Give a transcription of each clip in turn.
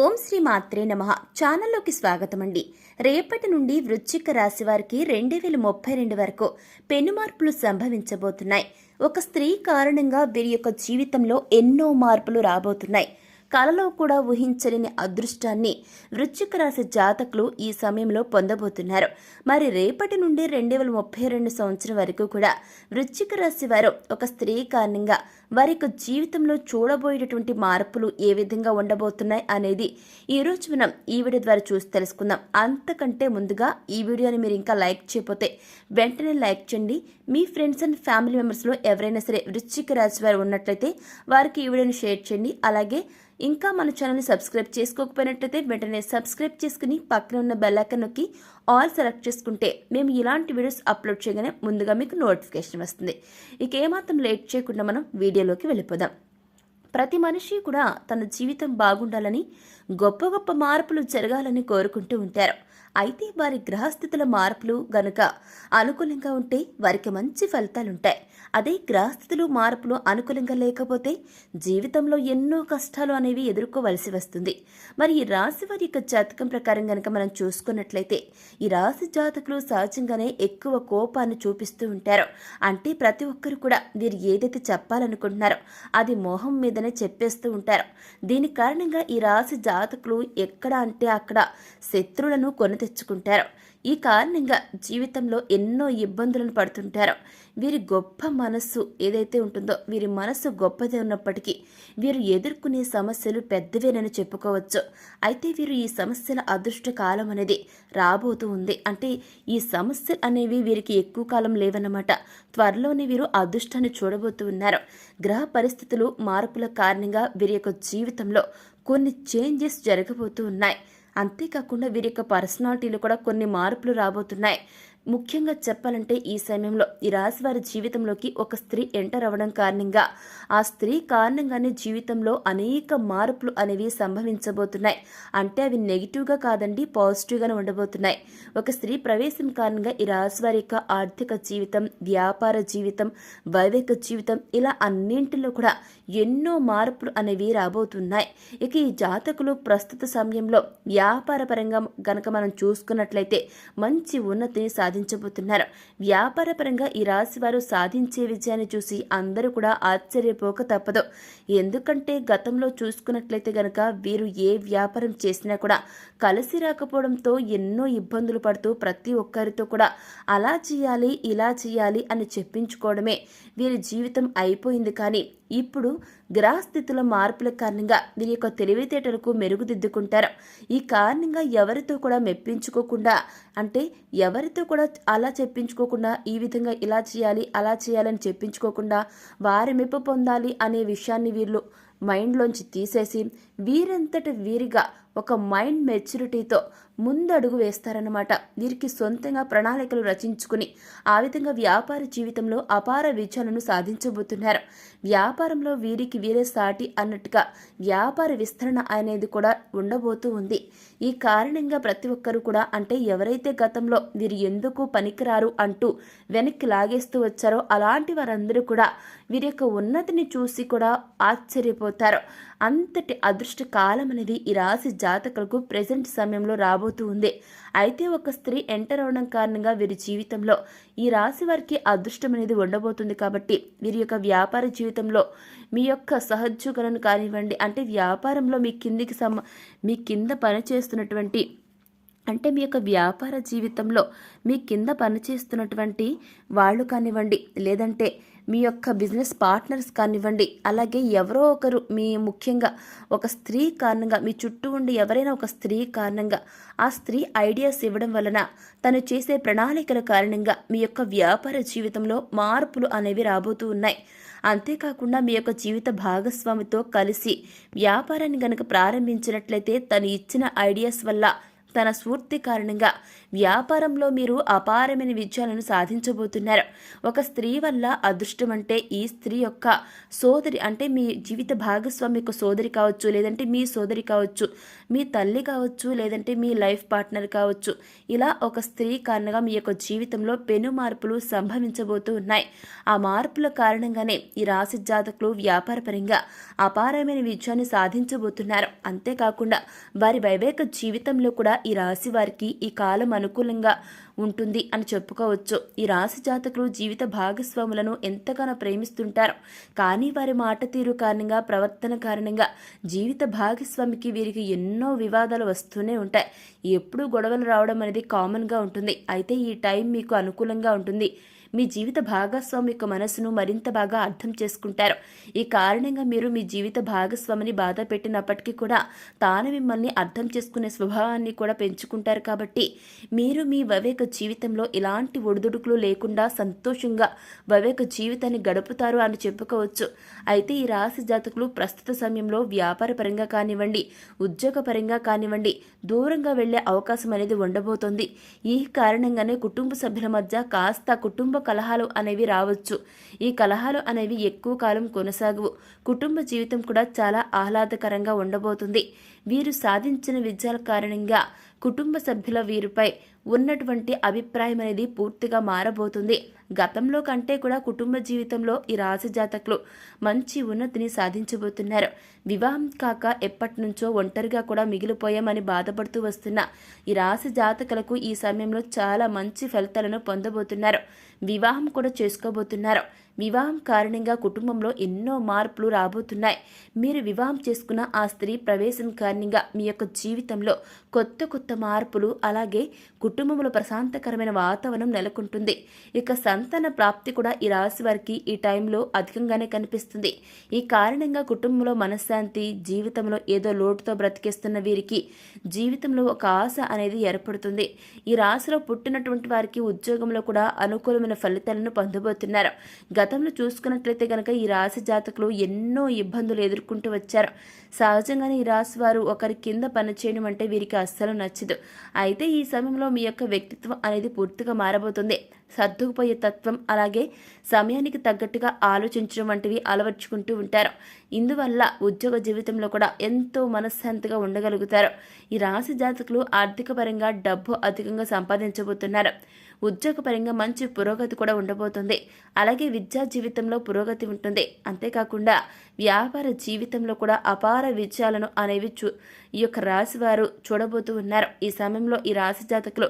ఓం శ్రీ మాత్రే నమః. ఛానల్లోకి స్వాగతం అండి. రేపటి నుండి వృశ్చిక రాశి వారికి 2032 వరకు పెను మార్పులు సంభవించబోతున్నాయి. ఒక స్త్రీ కారణంగా వీరి యొక్క జీవితంలో ఎన్నో మార్పులు రాబోతున్నాయి. కలలో కూడా ఊహించలేని అదృష్టాన్ని వృశ్చిక రాశి జాతకులు ఈ సమయంలో పొందబోతున్నారు. మరి రేపటి నుండి 2032 సంవత్సరం వరకు కూడా వృశ్చిక రాశి వారు ఒక స్త్రీ కారణంగా వారి యొక్క జీవితంలో చూడబోయేటటువంటి మార్పులు ఏ విధంగా ఉండబోతున్నాయి అనేది ఈరోజు మనం ఈ వీడియో ద్వారా చూసి తెలుసుకుందాం. అంతకంటే ముందుగా ఈ వీడియోని మీరు ఇంకా లైక్ చేయకపోతే వెంటనే లైక్ చేయండి. మీ ఫ్రెండ్స్ అండ్ ఫ్యామిలీ మెంబర్స్లో ఎవరైనా సరే వృశ్చిక రాశి వారు ఉన్నట్లయితే వారికి ఈ వీడియోని షేర్ చేయండి. అలాగే ఇంకా మన ఛానల్ని సబ్స్క్రైబ్ చేసుకోకపోయినట్లయితే వెంటనే సబ్స్క్రైబ్ చేసుకుని పక్కన ఉన్న బెల్ ఐకాన్ నొక్కి ఆల్ సెలెక్ట్ చేసుకుంటే మేము ఇలాంటి వీడియోస్ అప్లోడ్ చేయగానే ముందుగా మీకు నోటిఫికేషన్ వస్తుంది. ఇక ఏమాత్రం లేట్ చేయకుండా మనం వీడియోలోకి వెళ్ళిపోదాం. ప్రతి మనిషి కూడా తన జీవితం బాగుండాలని గొప్ప గొప్ప మార్పులు జరగాలని కోరుకుంటూ ఉంటారు. అయితే వారి గ్రహస్థితుల మార్పులు గనుక అనుకూలంగా ఉంటే వారికి మంచి ఫలితాలుంటాయి. అదే గ్రహస్థితులు మార్పులు అనుకూలంగా లేకపోతే జీవితంలో ఎన్నో కష్టాలు అనేవి ఎదుర్కోవలసి వస్తుంది. మరి ఈ రాశి వారి యొక్క జాతకం ప్రకారం గనక మనం చూసుకున్నట్లయితే ఈ రాశి జాతకులు సహజంగానే ఎక్కువ కోపాన్ని చూపిస్తూ ఉంటారు. అంటే ప్రతి ఒక్కరు కూడా వీరు ఏదైతే చెప్పాలనుకుంటున్నారో అది మోహం మీదనే చెప్పేస్తూ ఉంటారు. దీని కారణంగా ఈ రాశి జాతకులు ఎక్కడ అంటే అక్కడ శత్రువులను కొని తెచ్చుకుంటారు. ఈ కారణంగా జీవితంలో ఎన్నో ఇబ్బందులను పడుతుంటారు. వీరి గొప్ప మనస్సు ఏదైతే ఉంటుందో వీరి మనస్సు గొప్పదే ఉన్నప్పటికీ వీరు ఎదుర్కొనే సమస్యలు పెద్దవేనని చెప్పుకోవచ్చు. అయితే వీరు ఈ సమస్యల అదృష్ట కాలం అనేది రాబోతూ ఉంది. అంటే ఈ సమస్యలు అనేవి వీరికి ఎక్కువ కాలం లేవన్నమాట. త్వరలోనే వీరు అదృష్టాన్ని చూడబోతూ ఉన్నారు. గ్రహ పరిస్థితులు మార్పుల కారణంగా వీరి యొక్క జీవితంలో కొన్ని చేంజెస్ జరగబోతూ ఉన్నాయి. అంతేకాకుండా వీరి యొక్క పర్సనాలిటీలో కూడా కొన్ని మార్పులు రాబోతున్నాయి. ముఖ్యంగా చెప్పాలంటే ఈ సమయంలో ఈ రాశి వారి జీవితంలోకి ఒక స్త్రీ ఎంటర్ అవ్వడం కారణంగా ఆ స్త్రీ కారణంగానే జీవితంలో అనేక మార్పులు అనేవి సంభవించబోతున్నాయి. అంటే అవి నెగిటివ్గా కాదండి, పాజిటివ్గానే ఉండబోతున్నాయి. ఒక స్త్రీ ప్రవేశం కారణంగా ఈ రాశి వారి యొక్క ఆర్థిక జీవితం, వ్యాపార జీవితం, వైవాహిక జీవితం ఇలా అన్నింటిలో కూడా ఎన్నో మార్పులు అనేవి రాబోతున్నాయి. ఇక ఈ జాతకులు ప్రస్తుత సమయంలో వ్యాపార పరంగా గనక మనం చూసుకున్నట్లయితే మంచి ఉన్నతిని సాధించబోతున్నారు. వ్యాపార పరంగా ఈ రాశి వారు సాధించే విజయాన్ని చూసి అందరూ కూడా ఆశ్చర్యపోక తప్పదు. ఎందుకంటే గతంలో చూసుకున్నట్లయితే గనక వీరు ఏ వ్యాపారం చేసినా కూడా కలిసి రాకపోవడంతో ఎన్నో ఇబ్బందులు పడుతూ ప్రతి ఒక్కరితో కూడా అలా చేయాలి ఇలా చేయాలి అని చెప్పించుకోవడమే వీరి జీవితం అయిపోయింది. కానీ ఇప్పుడు గ్రహస్థితుల మార్పుల కారణంగా వీరి యొక్క తెలివితేటలకు మెరుగుదిద్దుకుంటారు. ఈ కారణంగా ఎవరితో కూడా మెప్పించుకోకుండా, అంటే ఎవరితో కూడా అలా చెప్పించుకోకుండా ఈ విధంగా ఇలా చేయాలి అలా చేయాలని చెప్పించుకోకుండా వారి మెప్పు పొందాలి అనే విషయాన్ని వీళ్ళు మైండ్లోంచి తీసేసి వీరంతటి వీరిగా ఒక మైండ్ మెచ్యూరిటీతో ముందడుగు వేస్తారన్నమాట. వీరికి సొంతంగా ప్రణాళికలు రచించుకుని ఆ విధంగా వ్యాపార జీవితంలో అపార విజయాలను సాధించబోతున్నారు. వ్యాపారంలో వీరికి వీరే సాటి అన్నట్టుగా వ్యాపార విస్తరణ అనేది కూడా ఉండబోతూ ఉంది. ఈ కారణంగా ప్రతి ఒక్కరు కూడా, అంటే ఎవరైతే గతంలో వీరు ఎందుకు పనికిరారు అంటూ వెనక్కి లాగేస్తూ వచ్చారో అలాంటి వారందరూ కూడా వీరి యొక్క ఉన్నతిని చూసి కూడా ఆశ్చర్యపోతారు. అంతటి అదృష్ట కాలం అనేది ఈ రాశి జాతకులకు ప్రెజెంట్ సమయంలో రాబోతూ ఉంది. అయితే ఒక స్త్రీ ఎంటర్ అవడం కారణంగా వీరి జీవితంలో ఈ రాశి వారికి అదృష్టం అనేది ఉండబోతుంది. కాబట్టి వీరి యొక్క వ్యాపార జీవితంలో మీ యొక్క సహోద్యోగులను కానివ్వండి, అంటే వ్యాపారంలో మీ కింద పనిచేస్తున్నటువంటి, అంటే మీ యొక్క వ్యాపార జీవితంలో మీ కింద పనిచేస్తున్నటువంటి వాళ్ళు కానివ్వండి, లేదంటే మీ యొక్క బిజినెస్ పార్ట్నర్స్ కానివ్వండి, అలాగే ఎవరో ఒకరు ముఖ్యంగా ఒక స్త్రీ కారణంగా మీ చుట్టూ ఉండి ఎవరైనా ఒక స్త్రీ కారణంగా ఆ స్త్రీ ఐడియాస్ ఇవ్వడం వలన తను చేసే ప్రణాళికల కారణంగా మీ యొక్క వ్యాపార జీవితంలో మార్పులు అనేవి రాబోతూ ఉన్నాయి. అంతేకాకుండా మీ యొక్క జీవిత భాగస్వామితో కలిసి వ్యాపారాన్ని గనక ప్రారంభించినట్లయితే తను ఇచ్చిన ఐడియాస్ వల్ల తన స్ఫూర్తి కారణంగా వ్యాపారంలో మీరు అపారమైన విజయాలను సాధించబోతున్నారు. ఒక స్త్రీ వల్ల అదృష్టం అంటే ఈ స్త్రీ యొక్క సోదరి, అంటే మీ జీవిత భాగస్వామి యొక్క సోదరి కావచ్చు, లేదంటే మీ సోదరి కావచ్చు, మీ తల్లి కావచ్చు, లేదంటే మీ లైఫ్ పార్ట్నర్ కావచ్చు. ఇలా ఒక స్త్రీ కారణంగా మీ యొక్క జీవితంలో పెను మార్పులు సంభవించబోతూ ఉన్నాయి. ఆ మార్పుల కారణంగానే ఈ రాశి జాతకులు వ్యాపారపరంగా అపారమైన విజయాన్ని సాధించబోతున్నారు. అంతేకాకుండా వారి వైవేక జీవితంలో కూడా ఈ రాశి వారికి ఈ కాలం అనుకూలంగా ఉంటుంది అని చెప్పుకోవచ్చు. ఈ రాశి జాతకులు జీవిత భాగస్వాములను ఎంతగానో ప్రేమిస్తుంటారు. కానీ వారి మాట తీరు కారణంగా, ప్రవర్తన కారణంగా జీవిత భాగస్వామికి వీరికి ఎన్నో వివాదాలు వస్తూనే ఉంటాయి. ఎప్పుడూ గొడవలు రావడం అనేది కామన్గా ఉంటుంది. అయితే ఈ టైం మీకు అనుకూలంగా ఉంటుంది. మీ జీవిత భాగస్వామి యొక్క మనసును మరింత బాగా అర్థం చేసుకుంటారు. ఈ కారణంగా మీరు మీ జీవిత భాగస్వామిని బాధ పెట్టినప్పటికీ కూడా తాను మిమ్మల్ని అర్థం చేసుకునే స్వభావాన్ని కూడా పెంచుకుంటారు. కాబట్టి మీరు మీ వైవేక జీవితంలో ఇలాంటి ఒడిదుడుకులు లేకుండా సంతోషంగా వైవేక జీవితాన్ని గడుపుతారు అని చెప్పుకోవచ్చు. అయితే ఈ రాశి జాతకులు ప్రస్తుత సమయంలో వ్యాపారపరంగా కానివ్వండి, ఉద్యోగపరంగా కానివ్వండి, దూరంగా వెళ్లే అవకాశం అనేది ఉండబోతోంది. ఈ కారణంగానే కుటుంబ సభ్యుల మధ్య కాస్త కుటుంబ కలహాలు అనేవి రావచ్చు. ఈ కలహాలు అనేవి ఎక్కువ కాలం కొనసాగవు. కుటుంబ జీవితం కూడా చాలా ఆహ్లాదకరంగా ఉండబోతుంది. వీరు సాధించిన విజయాల కారణంగా కుటుంబ సభ్యుల వీరిపై ఉన్నటువంటి అభిప్రాయం అనేది పూర్తిగా మారబోతుంది. గతంలో కంటే కూడా కుటుంబ జీవితంలో ఈ రాశి జాతకులు మంచి ఉన్నతిని సాధించబోతున్నారు. వివాహం కాక ఎప్పటి నుంచో ఒంటరిగా కూడా మిగిలిపోయామని బాధపడుతూ వస్తున్న ఈ రాశి జాతకులకు ఈ సమయంలో చాలా మంచి ఫలితాలను పొందబోతున్నారు. వివాహం కూడా చేసుకోబోతున్నారు. వివాహం కారణంగా కుటుంబంలో ఎన్నో మార్పులు రాబోతున్నాయి. మీరు వివాహం చేసుకున్న ఆ స్త్రీ ప్రవేశం కారణంగా మీ యొక్క జీవితంలో కొత్త కొత్త మార్పులు, అలాగే కుటుంబంలో ప్రశాంతకరమైన వాతావరణం నెలకొంటుంది. ఇక సంతాన ప్రాప్తి కూడా ఈ రాశి వారికి ఈ టైంలో అధికంగానే కనిపిస్తుంది. ఈ కారణంగా కుటుంబంలో మనశ్శాంతి, జీవితంలో ఏదో లోటుతో బ్రతికేస్తున్న వీరికి జీవితంలో ఒక ఆశ అనేది ఏర్పడుతుంది. ఈ రాశిలో పుట్టినటువంటి వారికి ఉద్యోగంలో కూడా అనుకూలమైన ఫలితాలను పొందబోతున్నారు. గతంలో చూసుకున్నట్లయితే కనుక ఈ రాశి జాతకులు ఎన్నో ఇబ్బందులు ఎదుర్కొంటూ వచ్చారు. సహజంగానే ఈ రాశి వారు ఒకరి కింద పనిచేయడం అంటే వీరికి అస్సలు నచ్చదు. అయితే ఈ సమయంలో మీ యొక్క వ్యక్తిత్వం అనేది పూర్తిగా మారబోతుంది. సర్దుకుపోయే తత్వం, అలాగే సమయానికి తగ్గట్టుగా ఆలోచించడం వంటివి అలవర్చుకుంటూ ఉంటారు. ఇందువల్ల ఉద్యోగ జీవితంలో కూడా ఎంతో మనశ్శాంతిగా ఉండగలుగుతారు. ఈ రాశి జాతకులు ఆర్థిక పరంగా డబ్బు అధికంగా సంపాదించబోతున్నారు. ఉద్యోగపరంగా మంచి పురోగతి కూడా ఉండబోతుంది. అలాగే విద్యా జీవితంలో పురోగతి ఉంటుంది. అంతేకాకుండా వ్యాపార జీవితంలో కూడా అపార విజయాలను అనేవి ఈ యొక్క రాశి వారు చూడబోతూ ఉన్నారు. ఈ సమయంలో ఈ రాశి జాతకులు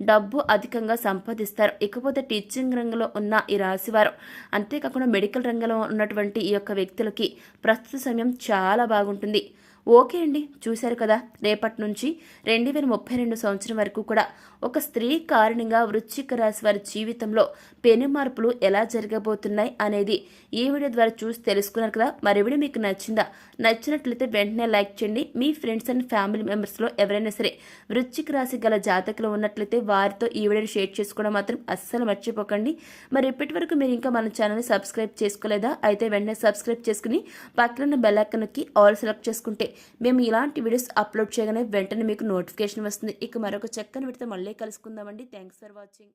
డబ్బు అధికంగా సంపాదిస్తారు. ఇకపోతే టీచింగ్ రంగంలో ఉన్న ఈ రాశి వారు, అంతేకాకుండా మెడికల్ రంగంలో ఉన్నటువంటి ఈ యొక్క వ్యక్తులకి ప్రస్తుత సమయం చాలా బాగుంటుంది. ఓకే అండి, చూశారు కదా, రేపటి నుంచి 2032 సంవత్సరం వరకు కూడా ఒక స్త్రీ కారణంగా వృశ్చిక రాశి వారి జీవితంలో పెను మార్పులు ఎలా జరగబోతున్నాయి అనేది ఈ వీడియో ద్వారా చూసి తెలుసుకున్నారు కదా. మరి వీడియో మీకు నచ్చిందా? నచ్చినట్లయితే వెంటనే లైక్ చేయండి. మీ ఫ్రెండ్స్ అండ్ ఫ్యామిలీ మెంబర్స్లో ఎవరైనా సరే వృశ్చిక రాశి గల జాతకులు ఉన్నట్లయితే వారితో ఈ వీడియోని షేర్ చేసుకోవడం మాత్రం అస్సలు మర్చిపోకండి. మరి ఇప్పటి వరకు మీరు ఇంకా మన ఛానల్ని సబ్స్క్రైబ్ చేసుకోలేదా? అయితే వెంటనే సబ్స్క్రైబ్ చేసుకుని పక్కన బెల్ ఐకాన్ నొక్కి ఆల్ సెలెక్ట్ చేసుకుంటే మేము ఇలాంటి వీడియోస్ అప్లోడ్ చేయగానే వెంటనే మీకు నోటిఫికేషన్ వస్తుంది. ఇక మరొక చక్కని వీడియోతో మళ్ళీ కలుసుకుందామండి. Thanks for watching.